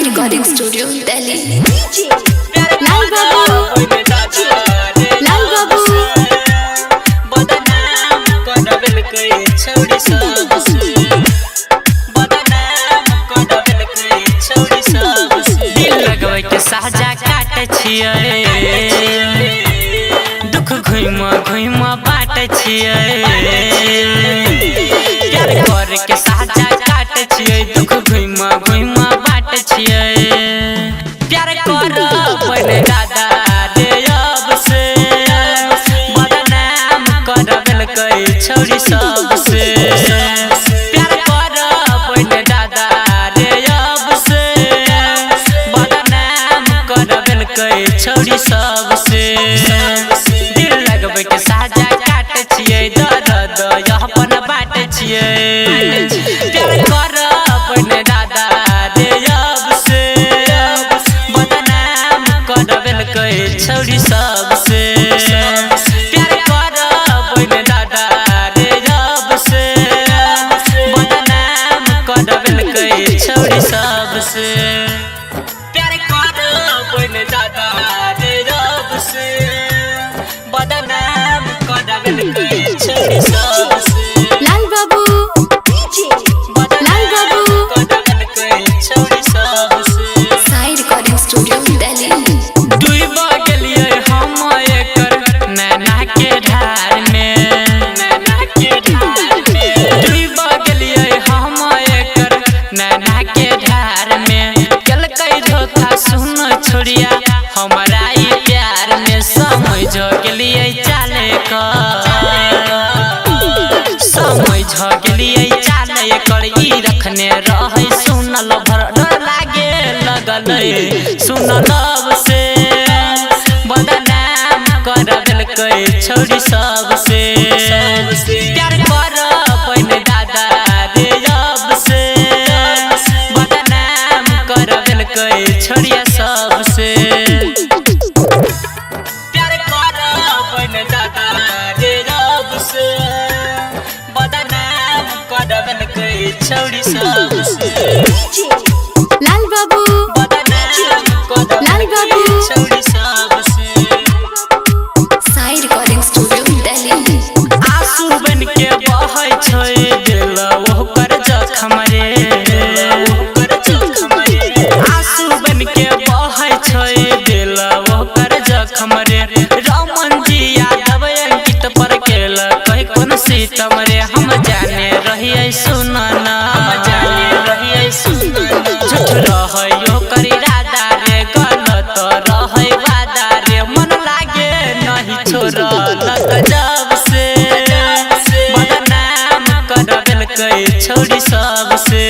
Recording studio Delhi. लाल बाबू साजा काटे छियै दुख घुमा घुमा बाटे छियै प्यार कर के साजा काटे छियै दुख घुमा घुमा बाटे छियै प्यार कर बने दादा रे अब से बदनाम करबल कई छौरी सब से प्यार कर बने दादा रे अब से छौरी सब से दिल लगबै के साजा काटे छियै दर्द अपन बाटे छियै प्यार कर बने दादा रे अब से बदनाम करबल कई छौरी सब से प्यार कर बने दादा रे अब से बदनाम करबल कई छौरी सब से दादा रे रब से बदनाम करबल कई छौरी सब से लाल बाबू करबल कई छौरी सब से साई रिकॉर्डिंग स्टूडियो दिल्ली। डूब गेलियै हम एकर नैना के धार में डूब गेलियै हम एकर नैना के धार में केलकै धोखा सुन छोड़िया हमारा ये प्यार में समझ गेलियै चाले समझ गेलियै चाले कर ई रखने रहे सुनल भर डर लागे लगलै सुनल से बदनाम करबल कई छौरी सब से प्यार कर बने दादा रे अब से बदनाम करबल कई छोरिया सब से प्यार कर बने दादा रे अब से बदनाम करबल कई छौरी सब से लाल बाबू छौरी सब से साई रिकॉर्डिंग स्टूडियो दिल्ली। आंसू बन के बहै छै दिल ओकर जखम रे आंसू बन के बहै छै दिल ओकर जखम रे रमन जी यादव अंकित पर केल कहि कोन सीतम रे हम जाने रहियै सुनना झूठ रहयो करी राधा रे गलत रहै वादा रे मन लागे नहीं छोड़लक जब से बदनाम करबल कई छौरी सब से।